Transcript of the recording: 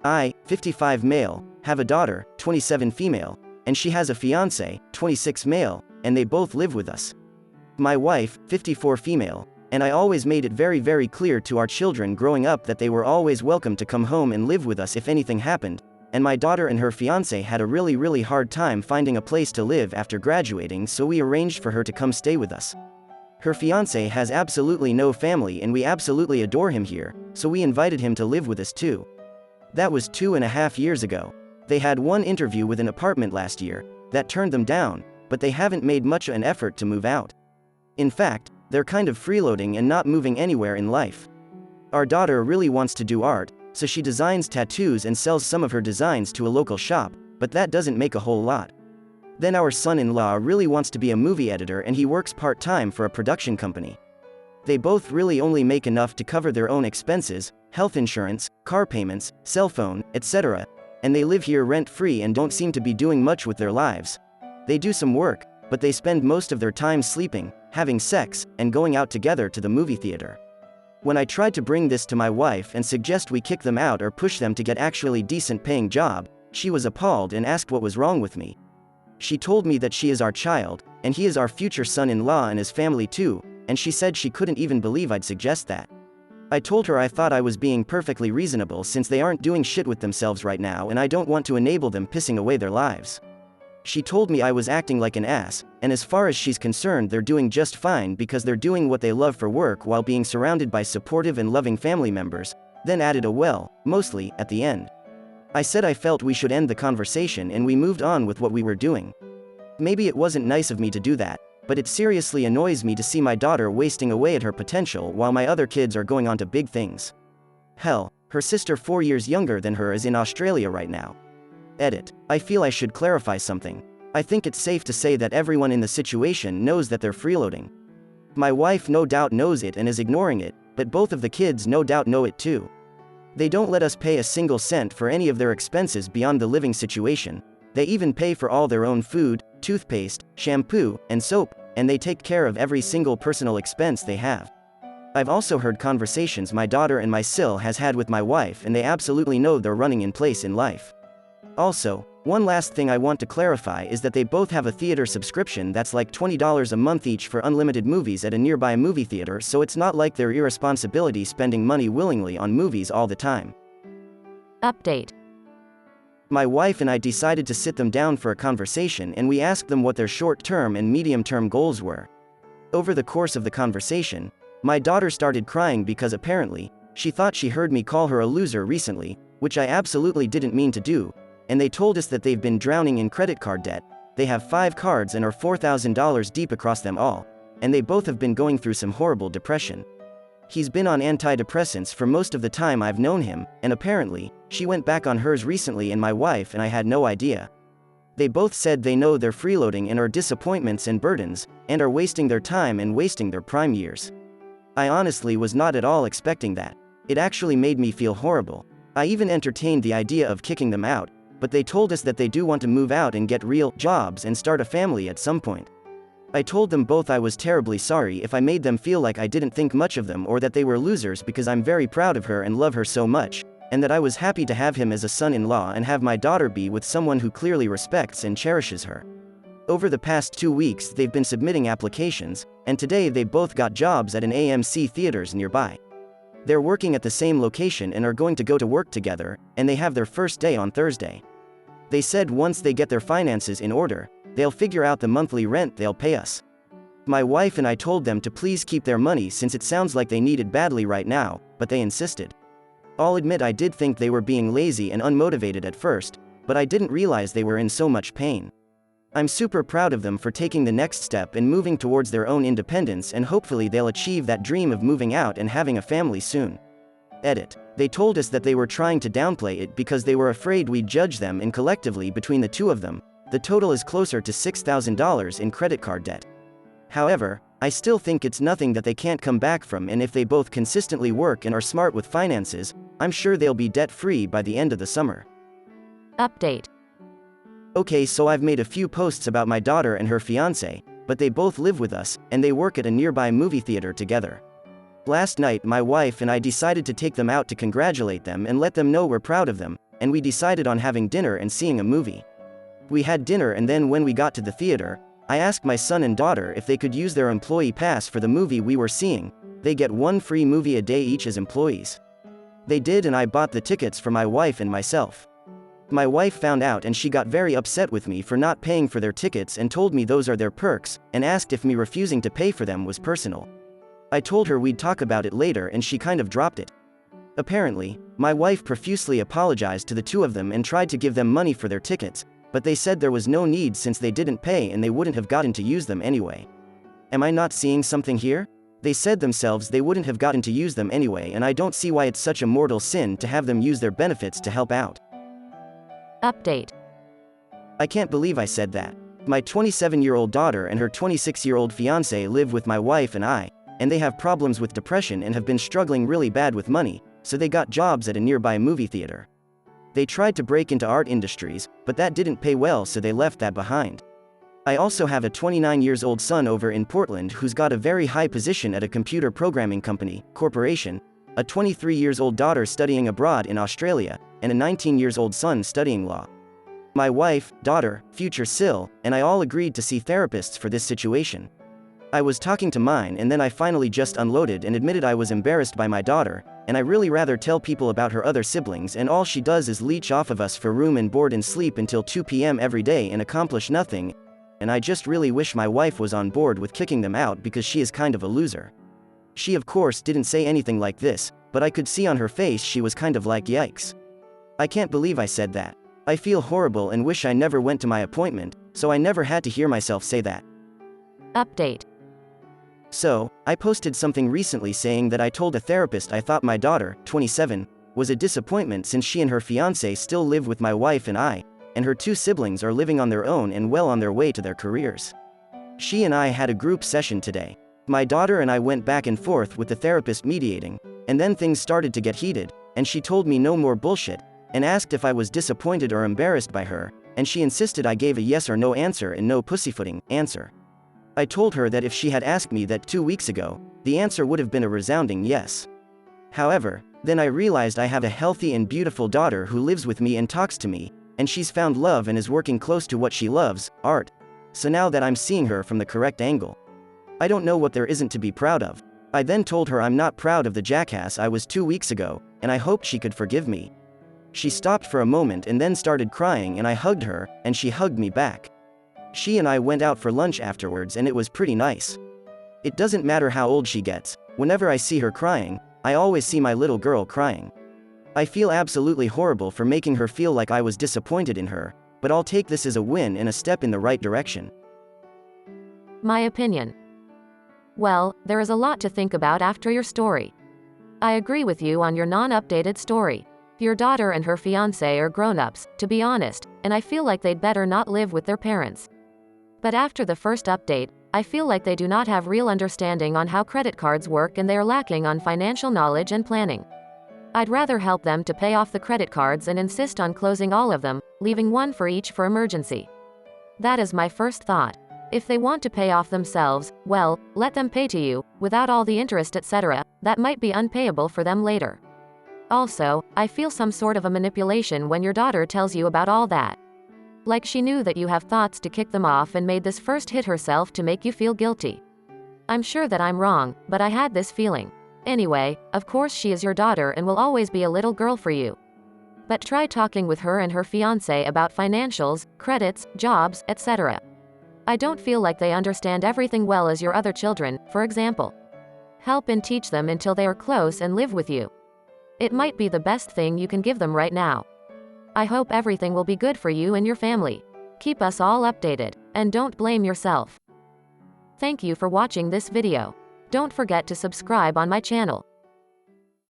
I, 55 male, have a daughter, 27 female, and she has a fiancé, 26 male, and they both live with us. My wife, 54 female, and I always made it very very clear to our children growing up that they were always welcome to come home and live with us if anything happened, and my daughter and her fiancé had a really hard time finding a place to live after graduating, so we arranged for her to come stay with us. Her fiancé has absolutely no family and we absolutely adore him here, so we invited him to live with us too. That was 2.5 years ago. They had one interview with an apartment last year that turned them down, but they haven't made much of an effort to move out. In fact, they're kind of freeloading and not moving anywhere in life. Our daughter really wants to do art, so she designs tattoos and sells some of her designs to a local shop, but that doesn't make a whole lot. Then our son-in-law really wants to be a movie editor and he works part-time for a production company. They both really only make enough to cover their own expenses, health insurance, car payments, cell phone, etc., and they live here rent-free and don't seem to be doing much with their lives. They do some work, but they spend most of their time sleeping, having sex, and going out together to the movie theater. When I tried to bring this to my wife and suggest we kick them out or push them to get actually decent paying job, she was appalled and asked what was wrong with me. She told me that she is our child, and he is our future son-in-law and his family too, and she said she couldn't even believe I'd suggest that. I told her I thought I was being perfectly reasonable since they aren't doing shit with themselves right now and I don't want to enable them pissing away their lives. She told me I was acting like an ass, and as far as she's concerned they're doing just fine because they're doing what they love for work while being surrounded by supportive and loving family members, then added a well, mostly, at the end. I said I felt we should end the conversation and we moved on with what we were doing. Maybe it wasn't nice of me to do that, but it seriously annoys me to see my daughter wasting away at her potential while my other kids are going on to big things. Hell, her sister 4 years younger than her is in Australia right now. Edit. I feel I should clarify something. I think it's safe to say that everyone in the situation knows that they're freeloading. My wife no doubt knows it and is ignoring it, but both of the kids no doubt know it too. They don't let us pay a single cent for any of their expenses beyond the living situation. They even pay for all their own food, toothpaste, shampoo, and soap, and they take care of every single personal expense they have. I've also heard conversations my daughter and my Sil has had with my wife and they absolutely know they're running in place in life. Also, one last thing I want to clarify is that they both have a theater subscription that's like $20 a month each for unlimited movies at a nearby movie theater, so it's not like they're irresponsibility spending money willingly on movies all the time. Update. My wife and I decided to sit them down for a conversation and we asked them what their short-term and medium-term goals were. Over the course of the conversation, my daughter started crying because apparently, she thought she heard me call her a loser recently, which I absolutely didn't mean to do, and they told us that they've been drowning in credit card debt. They have 5 cards and are $4,000 deep across them all, and they both have been going through some horrible depression. He's been on antidepressants for most of the time I've known him, and apparently, she went back on hers recently and my wife and I had no idea. They both said they know they're freeloading and are disappointments and burdens, and are wasting their time and wasting their prime years. I honestly was not at all expecting that. It actually made me feel horrible. I even entertained the idea of kicking them out, but they told us that they do want to move out and get real jobs and start a family at some point. I told them both I was terribly sorry if I made them feel like I didn't think much of them or that they were losers because I'm very proud of her and love her so much, and that I was happy to have him as a son-in-law and have my daughter be with someone who clearly respects and cherishes her. Over the past 2 weeks they've been submitting applications, and today they both got jobs at an AMC theaters nearby. They're working at the same location and are going to go to work together, and they have their first day on Thursday. They said once they get their finances in order, they'll figure out the monthly rent they'll pay us. My wife and I told them to please keep their money since it sounds like they need it badly right now, but they insisted. I'll admit I did think they were being lazy and unmotivated at first, but I didn't realize they were in so much pain. I'm super proud of them for taking the next step and moving towards their own independence, and hopefully they'll achieve that dream of moving out and having a family soon. Edit. They told us that they were trying to downplay it because they were afraid we'd judge them, and collectively between the two of them, the total is closer to $6,000 in credit card debt. However, I still think it's nothing that they can't come back from, and if they both consistently work and are smart with finances, I'm sure they'll be debt-free by the end of the summer. Update. Okay, so I've made a few posts about my daughter and her fiancé, but they both live with us, and they work at a nearby movie theater together. Last night my wife and I decided to take them out to congratulate them and let them know we're proud of them, and we decided on having dinner and seeing a movie. We had dinner, and then when we got to the theater, I asked my son and daughter if they could use their employee pass for the movie we were seeing. They get one free movie a day each as employees. They did, and I bought the tickets for my wife and myself. My wife found out and she got very upset with me for not paying for their tickets and told me those are their perks, and asked if me refusing to pay for them was personal. I told her we'd talk about it later and she kind of dropped it. Apparently, my wife profusely apologized to the two of them and tried to give them money for their tickets, but they said there was no need since they didn't pay and they wouldn't have gotten to use them anyway. Am I not seeing something here? They said themselves they wouldn't have gotten to use them anyway, and I don't see why it's such a mortal sin to have them use their benefits to help out. Update. I can't believe I said that. My 27-year-old daughter and her 26-year-old fiancé live with my wife and I, and they have problems with depression and have been struggling really bad with money, so they got jobs at a nearby movie theater. They tried to break into art industries, but that didn't pay well, so they left that behind. I also have a 29-year-old son over in Portland who's got a very high position at a computer programming corporation, a 23-year-old daughter studying abroad in Australia, and a 19-year-old son studying law. My wife, daughter, future Sil, and I all agreed to see therapists for this situation. I was talking to mine, and then I finally just unloaded and admitted I was embarrassed by my daughter, and I really rather tell people about her other siblings, and all she does is leech off of us for room and board and sleep until 2 p.m. every day and accomplish nothing, and I just really wish my wife was on board with kicking them out because she is kind of a loser. She of course didn't say anything like this, but I could see on her face she was kind of like, yikes. I can't believe I said that. I feel horrible and wish I never went to my appointment, so I never had to hear myself say that. Update. So, I posted something recently saying that I told a therapist I thought my daughter, 27, was a disappointment since she and her fiancé still live with my wife and I, and her two siblings are living on their own and well on their way to their careers. She and I had a group session today. My daughter and I went back and forth with the therapist mediating, and then things started to get heated, and she told me no more bullshit, and asked if I was disappointed or embarrassed by her, and she insisted I gave a yes or no answer and no pussyfooting answer. I told her that if she had asked me that 2 weeks ago, the answer would have been a resounding yes. However, then I realized I have a healthy and beautiful daughter who lives with me and talks to me, and she's found love and is working close to what she loves, art. So now that I'm seeing her from the correct angle, I don't know what there isn't to be proud of. I then told her I'm not proud of the jackass I was 2 weeks ago, and I hoped she could forgive me. She stopped for a moment and then started crying, and I hugged her, and she hugged me back. She and I went out for lunch afterwards, and it was pretty nice. It doesn't matter how old she gets, whenever I see her crying, I always see my little girl crying. I feel absolutely horrible for making her feel like I was disappointed in her, but I'll take this as a win and a step in the right direction. My opinion. Well, there is a lot to think about after your story. I agree with you on your non-updated story. Your daughter and her fiancé are grown-ups, to be honest, and I feel like they'd better not live with their parents. But after the first update, I feel like they do not have real understanding on how credit cards work, and they are lacking on financial knowledge and planning. I'd rather help them to pay off the credit cards and insist on closing all of them, leaving one for each for emergency. That is my first thought. If they want to pay off themselves, well, let them pay to you, without all the interest etc., that might be unpayable for them later. Also, I feel some sort of a manipulation when your daughter tells you about all that. Like she knew that you have thoughts to kick them off and made this first hit herself to make you feel guilty. I'm sure that I'm wrong, but I had this feeling. Anyway, of course she is your daughter and will always be a little girl for you. But try talking with her and her fiancé about financials, credits, jobs, etc. I don't feel like they understand everything well as your other children, for example. Help and teach them until they are close and live with you. It might be the best thing you can give them right now. I hope everything will be good for you and your family. Keep us all updated, and don't blame yourself. Thank you for watching this video. Don't forget to subscribe on my channel.